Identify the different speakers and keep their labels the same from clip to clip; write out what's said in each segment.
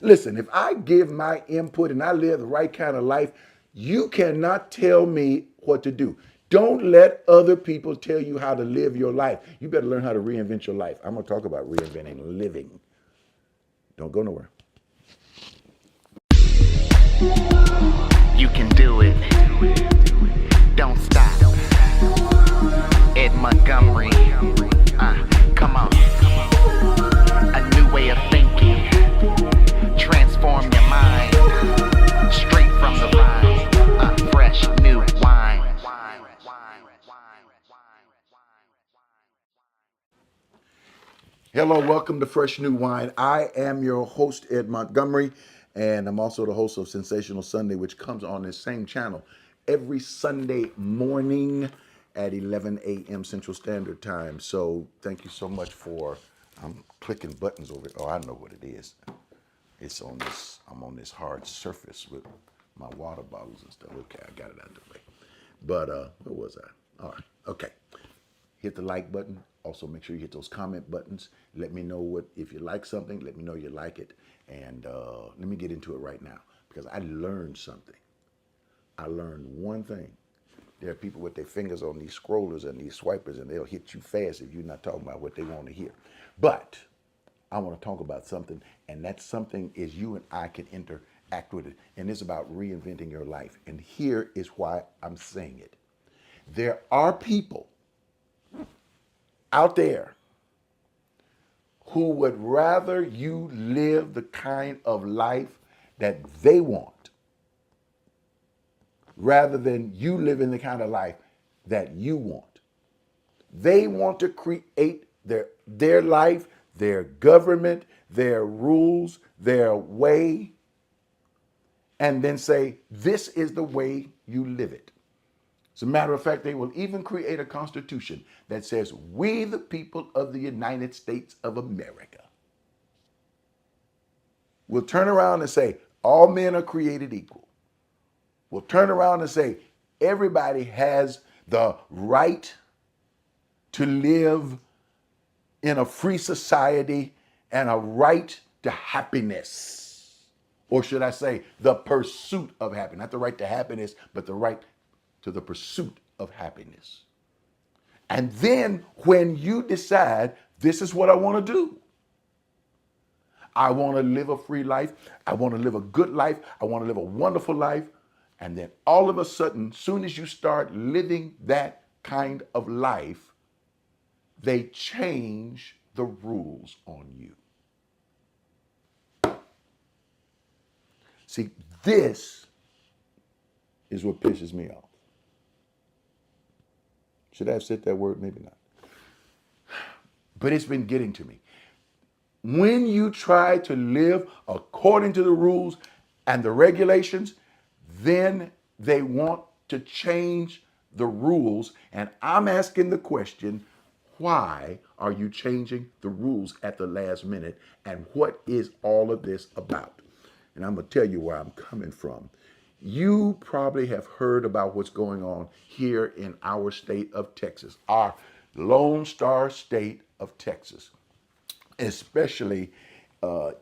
Speaker 1: Listen, if I give my input and I live the right kind of life, you cannot tell me what to do. Don't let other people tell you how to live your life. You better learn how to reinvent your life. I'm going to talk about reinventing living. Don't go nowhere.
Speaker 2: You can do it. Don't stop. Ed Montgomery. Come on. A new way of thinking. Transform your mind. Straight from the vine. Fresh new wine.
Speaker 1: Hello, welcome to Fresh New Wine. I am your host, Ed Montgomery, and I'm also the host of Sensational Sunday, which comes on this same channel every Sunday morning at 11 a.m. Central Standard Time. So thank you so much for, I'm clicking buttons over. Oh, I know what it is. It's on this, I'm on this hard surface with my water bottles and stuff. Okay, I got it out of the way. But where was I? All right, okay. Hit the like button. Also, make sure you hit those comment buttons. Let me know what if you like something. Let me know you like it, and let me get into it right now because I learned something. I learned one thing. There are people with their fingers on these scrollers and these swipers, and they'll hit you fast if you're not talking about what they want to hear. But I want to talk about something, and that something is you and I can interact with it, and it's about reinventing your life. And here is why I'm saying it. There are people out there who would rather you live the kind of life that they want rather than you living the kind of life that you want. They want to create their life, their government, their rules, their way, and then say, this is the way you live it. As a matter of fact, they will even create a constitution that says, we the people of the United States of America will turn around and say, all men are created equal. We'll turn around and say, everybody has the right to live in a free society and a right to happiness. Or should I say, the pursuit of happiness. Not the right to happiness, but the right to the pursuit of happiness. And then when you decide, this is what I want to do. I want to live a free life. I want to live a good life. I want to live a wonderful life. And then all of a sudden, soon as you start living that kind of life, they change the rules on you. See, this is what pisses me off. Should I have said that word? Maybe not. But it's been getting to me. When you try to live according to the rules and the regulations, then they want to change the rules. And I'm asking the question, why are you changing the rules at the last minute? And what is all of this about? And I'm going to tell you where I'm coming from. You probably have heard about what's going on here in our state of Texas, our Lone Star state of Texas, especially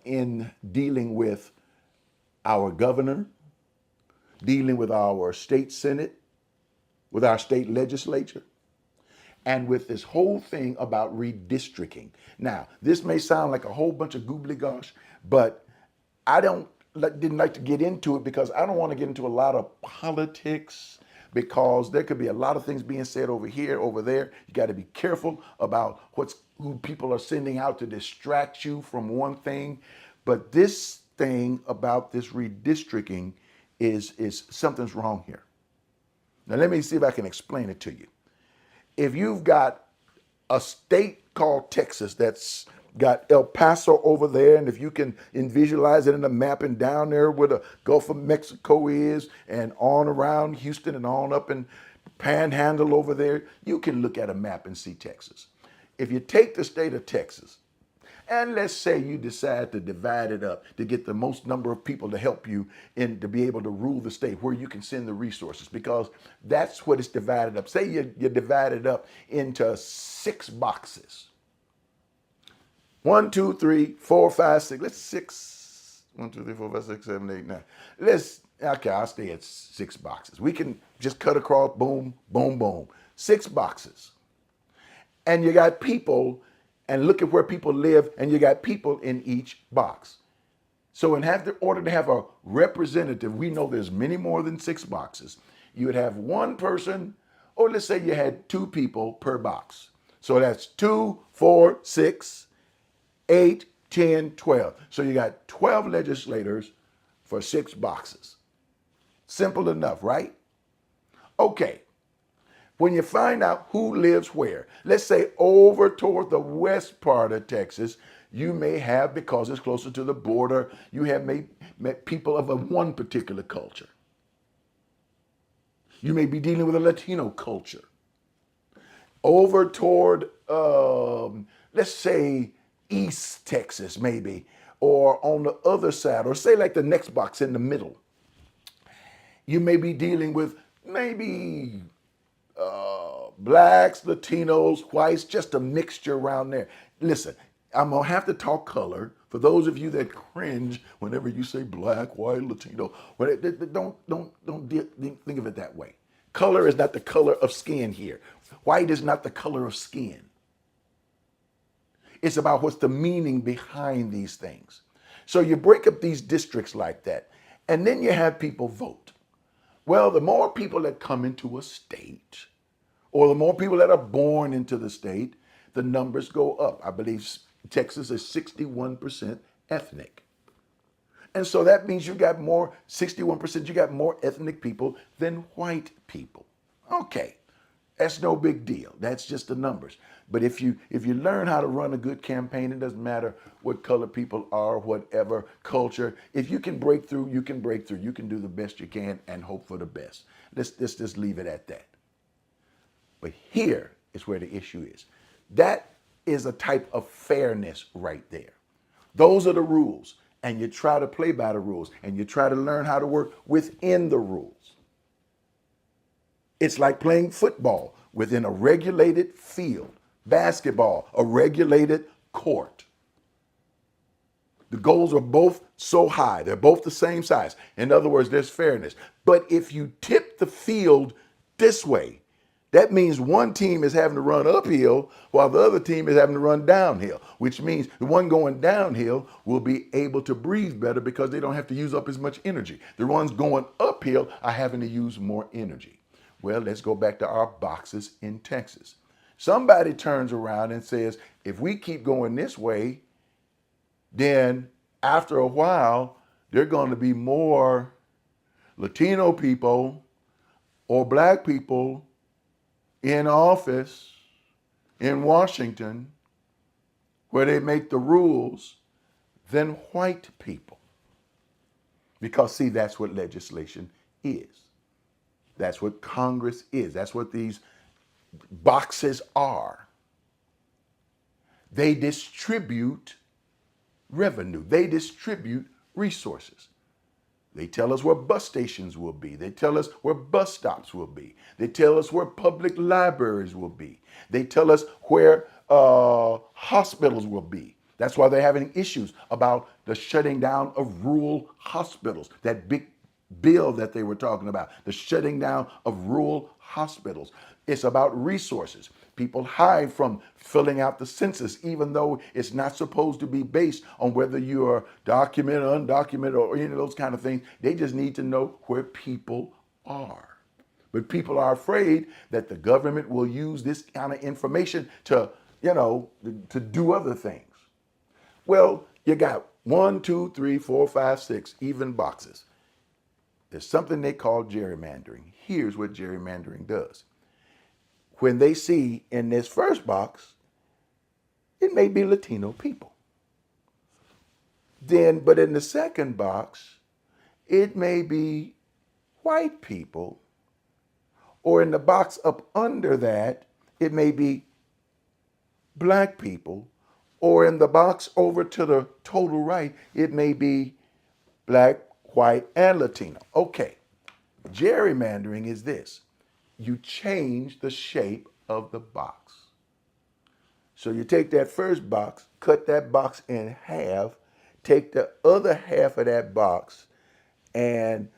Speaker 1: in dealing with our governor, dealing with our state senate, with our state legislature, and with this whole thing about redistricting. Now, this may sound like a whole bunch of gobbly gosh, but I didn't like to get into it because I don't want to get into a lot of politics because there could be a lot of things being said over here, over there. You got to be careful about who people are sending out to distract you from one thing. But this thing about this redistricting is something's wrong here. Now let me see if I can explain it to you. If you've got a state called Texas that's got El Paso over there, and if you can visualize it in the map, and down there where the Gulf of Mexico is, and on around Houston and on up in Panhandle over there, you can look at a map and see Texas. If you take the state of Texas, and let's say you decide to divide it up to get the most number of people to help you in to be able to rule the state where you can send the resources, because that's what it's divided up. Say you divide it up into 6 boxes. 1, 2, 3, 4, 5, 6. Let's 6. 1, 2, 3, 4, 5, 6, 7, 8, 9. Okay, I'll stay at 6 boxes. We can just cut across, boom, boom, boom. 6 boxes. And you got people, and look at where people live, and you got people in each box. So in order to have a representative, we know there's many more than 6 boxes. You would have one person, or let's say you had 2 people per box. So that's 2, 4, 6, 8, 10, 12. So you got 12 legislators for 6 boxes. Simple enough, right? Okay. When you find out who lives where, let's say over toward the west part of Texas, you may have, because it's closer to the border, you have met people of one particular culture. You may be dealing with a Latino culture. Over toward, let's say, East Texas, maybe, or on the other side, or say like the next box in the middle. You may be dealing with maybe blacks, Latinos, whites, just a mixture around there. Listen, I'm gonna have to talk color for those of you that cringe whenever you say black, white, Latino. Don't think of it that way. Color is not the color of skin here. White is not the color of skin. It's about what's the meaning behind these things. So you break up these districts like that, and then you have people vote. Well, the more people that come into a state, or the more people that are born into the state, the numbers go up. I believe Texas is 61% ethnic. And so that means you got more, 61%, you got more ethnic people than white people. Okay, that's no big deal. That's just the numbers. But if you learn how to run a good campaign, it doesn't matter what color people are, whatever culture. If you can break through, you can break through. You can do the best you can and hope for the best. Let's just leave it at that. But here is where the issue is. That is a type of fairness right there. Those are the rules. And you try to play by the rules. And you try to learn how to work within the rules. It's like playing football within a regulated field. Basketball, a regulated court. The goals are both so high. They're both the same size. In other words, there's fairness. But if you tip the field this way, that means one team is having to run uphill while the other team is having to run downhill, which means the one going downhill will be able to breathe better because they don't have to use up as much energy. The ones going uphill are having to use more energy. Well, let's go back to our boxes in Texas. Somebody turns around and says, if we keep going this way, then after a while, there are going to be more Latino people or black people in office in Washington where they make the rules than white people. Because, see, that's what legislation is. That's what Congress is. That's what these boxes are. They distribute revenue. They distribute resources. They tell us where bus stations will be. They tell us where bus stops will be. They tell us where public libraries will be. They tell us where hospitals will be. That's why they're having issues about the shutting down of rural hospitals, that big bill that they were talking about, the shutting down of rural hospitals. It's about resources. People hide from filling out the census, even though it's not supposed to be based on whether you are documented, undocumented, or any of those kind of things. They just need to know where people are. But people are afraid that the government will use this kind of information to, to do other things. Well, you got 1, 2, 3, 4, 5, 6 even boxes. There's something they call gerrymandering. Here's what gerrymandering does. When they see in this first box, it may be Latino people. But in the second box, it may be white people. Or in the box up under that, it may be black people. Or in the box over to the total right, it may be black, white, and Latino. Okay, gerrymandering is this. You change the shape of the box. So you take that first box, cut that box in half, take the other half of that box and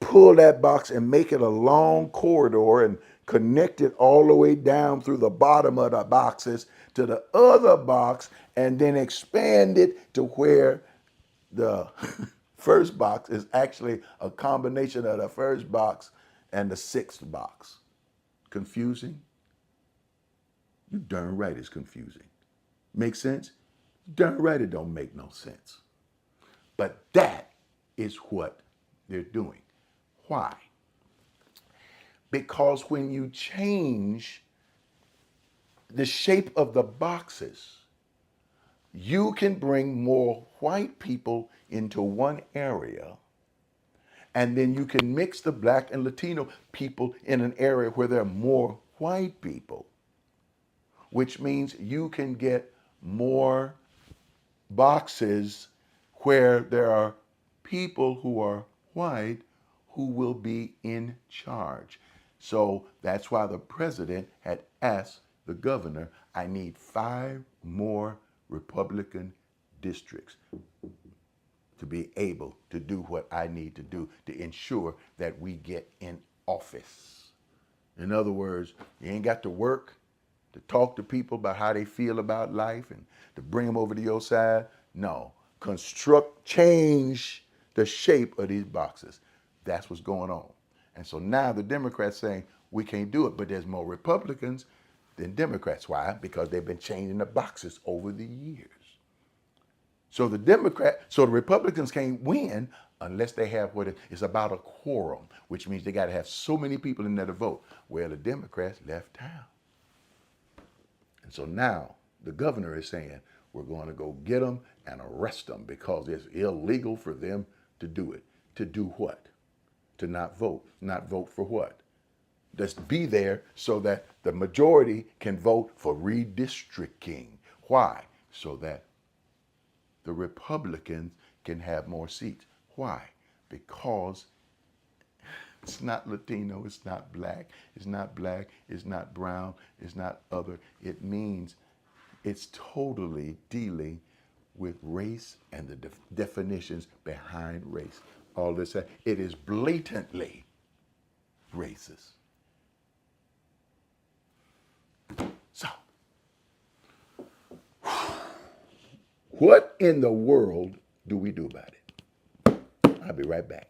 Speaker 1: pull that box and make it a long corridor and connect it all the way down through the bottom of the boxes to the other box and then expand it to where the first box is actually a combination of the first box and the sixth box. Confusing? You darn right it's confusing. Make sense? Darn right it don't make no sense. But that is what they're doing. Why? Because when you change the shape of the boxes, you can bring more white people into one area, and then you can mix the black and Latino people in an area where there are more white people, which means you can get more boxes where there are people who are white who will be in charge. So that's why the president had asked the governor, I need 5 more Republican districts to be able to do what I need to do to ensure that we get in office. In other words, you ain't got to work to talk to people about how they feel about life and to bring them over to your side. No, change the shape of these boxes. That's what's going on. And so now the Democrats saying we can't do it, but there's more Republicans than Democrats. Why? Because they've been changing the boxes over the years. So the Republicans can't win unless they have it's about a quorum, which means they got to have so many people in there to vote. Well, the Democrats left town. And so now the governor is saying, we're going to go get them and arrest them because it's illegal for them to do it. To do what? To not vote. Not vote for what? Just be there so that the majority can vote for redistricting. Why? So that the Republicans can have more seats. Why? Because it's not Latino, it's not black, it's not brown, it's not other. It means it's totally dealing with race and the definitions behind race. All this, it is blatantly racist. So, what in the world do we do about it? I'll be right back.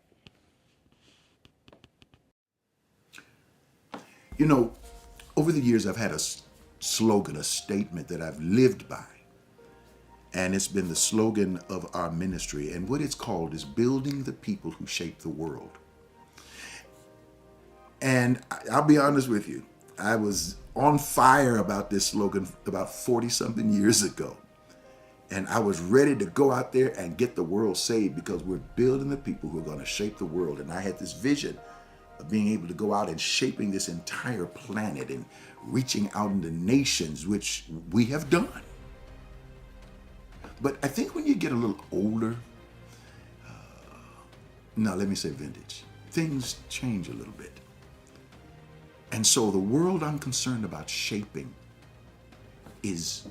Speaker 1: You know, over the years, I've had a slogan, a statement that I've lived by. And it's been the slogan of our ministry. And what it's called is building the people who shape the world. And I'll be honest with you, I was on fire about this slogan about 40-something years ago. And I was ready to go out there and get the world saved because we're building the people who are going to shape the world. And I had this vision of being able to go out and shaping this entire planet and reaching out into nations, which we have done. But I think when you get a little older, let me say vintage, things change a little bit. And so the world I'm concerned about shaping is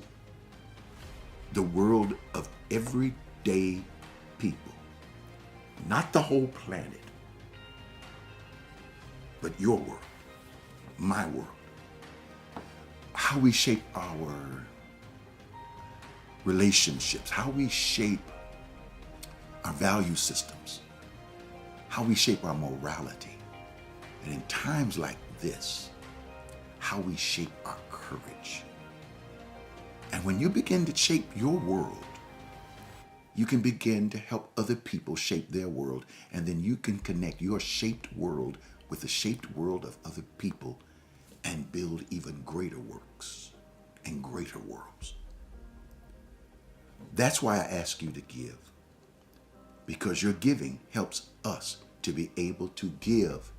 Speaker 1: the world of everyday people, not the whole planet, but your world, my world. How we shape our relationships, how we shape our value systems, how we shape our morality, and in times like this, how we shape our courage. And when you begin to shape your world, you can begin to help other people shape their world, and then you can connect your shaped world with the shaped world of other people and build even greater works and greater worlds. That's why I ask you to give, because your giving helps us to be able to give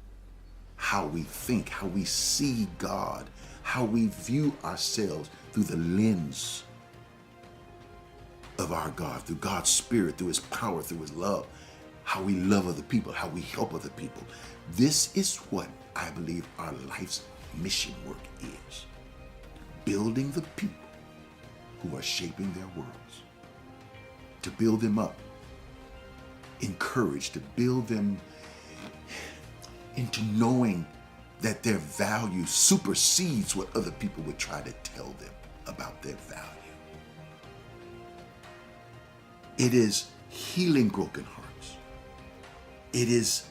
Speaker 1: how we think, how we see God, how we view ourselves through the lens of our God, through God's Spirit, through His power, through His love, how we love other people, how we help other people. This is what I believe our life's mission work is. Building the people who are shaping their worlds. To build them up encourage, to build them into knowing that their value supersedes what other people would try to tell them about their value. It is healing broken hearts. It is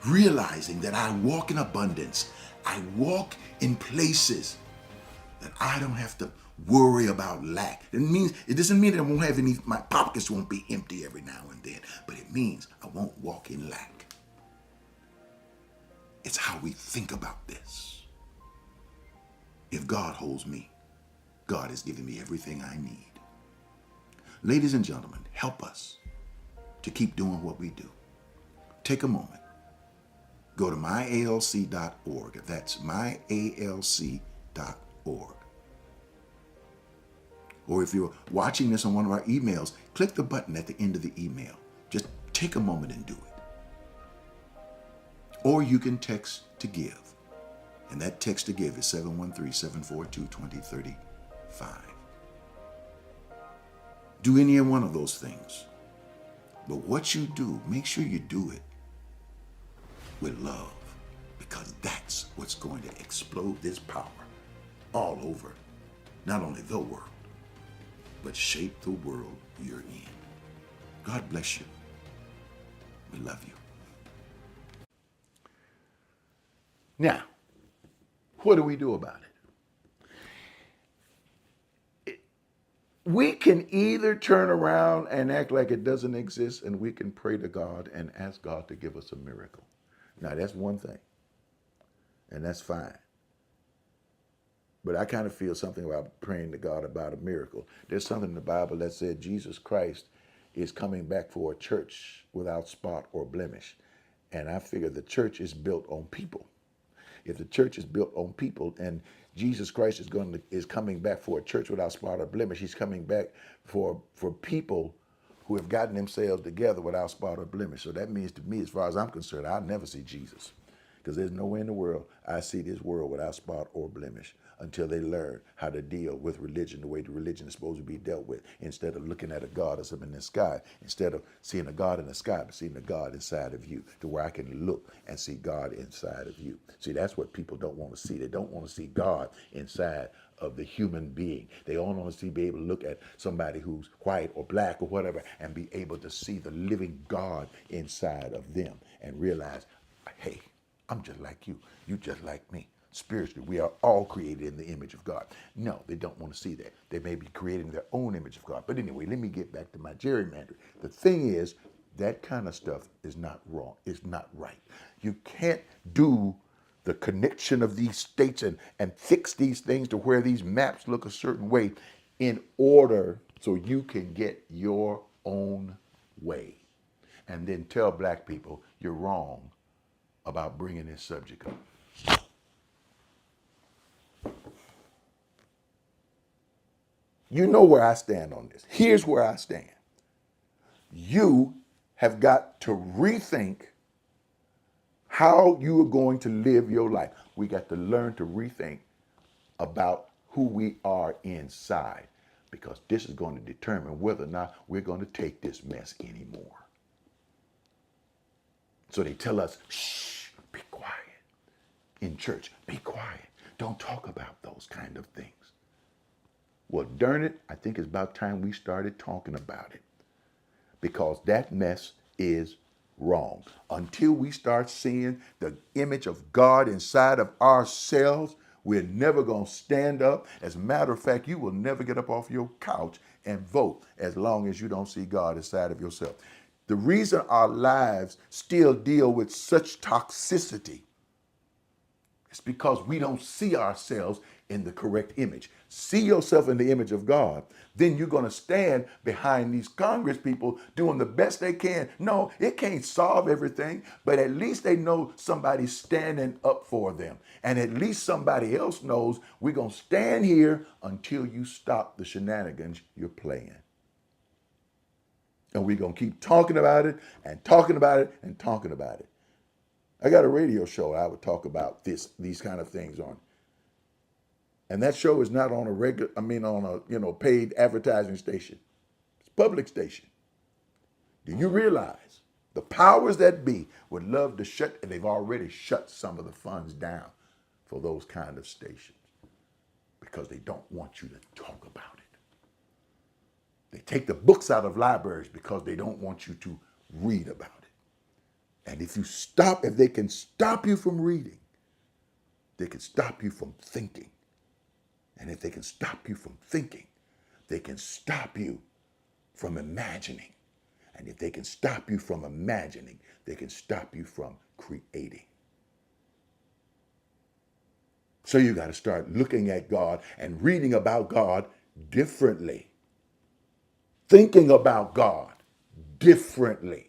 Speaker 1: realizing that I walk in abundance. I walk in places that I don't have to worry about lack. It doesn't mean that I won't have any, my pockets won't be empty every now and then, but it means I won't walk in lack. It's how we think about this. If God holds me, God has given me everything I need. Ladies and gentlemen, help us to keep doing what we do. Take a moment. Go to myalc.org. That's myalc.org. Or if you're watching this on one of our emails, click the button at the end of the email. Just take a moment and do it. Or you can text to give. And that text to give is 713-742-2035. Do any one of those things. But what you do, make sure you do it with love, because that's what's going to explode this power all over, not only the world, but shape the world you're in. God bless you. We love you. Now, what do we do about it? We can either turn around and act like it doesn't exist, and we can pray to God and ask God to give us a miracle. Now, that's one thing, and that's fine. But I kind of feel something about praying to God about a miracle. There's something in the Bible that said Jesus Christ is coming back for a church without spot or blemish. And I figure the church is built on people. If the church is built on people and Jesus Christ is coming back for a church without spot or blemish, he's coming back for people who have gotten themselves together without spot or blemish. So that means to me, as far as I'm concerned, I'll never see Jesus, because there's no way in the world I see this world without spot or blemish until they learn how to deal with religion the way the religion is supposed to be dealt with, instead of looking at a God that's up in the sky, instead of seeing a God in the sky, but seeing a God inside of you, to where I can look and see God inside of you. See, that's what people don't want to see. They don't want to see God inside of the human being. They all want to be able to look at somebody who's white or black or whatever and be able to see the living God inside of them and realize, hey, I'm just like you. You just like me. Spiritually, we are all created in the image of God. No, they don't want to see that. They may be creating their own image of God. But anyway, let me get back to my gerrymandering. The thing is, that kind of stuff is not wrong. It's not right. You can't do the connection of these states and fix these things to where these maps look a certain way in order so you can get your own way. And then tell black people you're wrong about bringing this subject up. You know where I stand on this. Here's where I stand. You have got to rethink how you are going to live your life. We got to learn to rethink about who we are inside, because this is going to determine whether or not we're going to take this mess anymore. So they tell us, shh, be quiet. In church, be quiet. Don't talk about those kind of things. Well, darn it, I think it's about time we started talking about it, because that mess is wrong. Until we start seeing the image of God inside of ourselves, we're never going to stand up. As a matter of fact, you will never get up off your couch and vote as long as you don't see God inside of yourself. The reason our lives still deal with such toxicity is because we don't see ourselves in the correct image. See yourself in the image of God. Then you're going to stand behind these Congress people doing the best they can. No, it can't solve everything, but at least they know somebody's standing up for them. And at least somebody else knows we're going to stand here until you stop the shenanigans you're playing. And we're going to keep talking about it and talking about it and talking about it. I got a radio show I would talk about these kind of things on. And that show is not on on a paid advertising station. It's a public station. Do you realize the powers that be would love to shut, and they've already shut some of the funds down for those kind of stations because they don't want you to talk about it. They take the books out of libraries because they don't want you to read about it. And if they can stop you from reading, they can stop you from thinking. And if they can stop you from thinking, they can stop you from imagining. And if they can stop you from imagining, they can stop you from creating. So you got to start looking at God and reading about God differently. Thinking about God differently.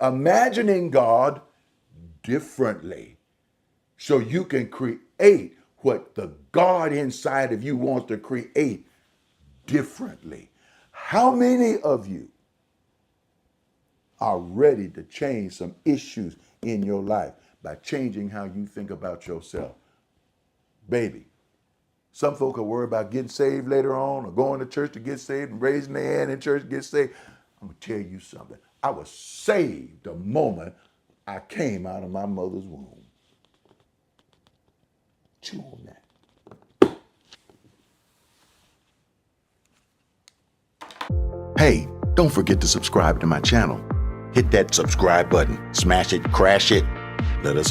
Speaker 1: Imagining God differently. So you can create what the God inside of you wants to create differently. How many of you are ready to change some issues in your life by changing how you think about yourself? Baby, some folk are worried about getting saved later on or going to church to get saved and raising their hand in church to get saved. I'm going to tell you something. I was saved the moment I came out of my mother's womb. Chew on that. Hey, don't forget to subscribe to my channel. Hit that subscribe button. Smash it, crash it. Let us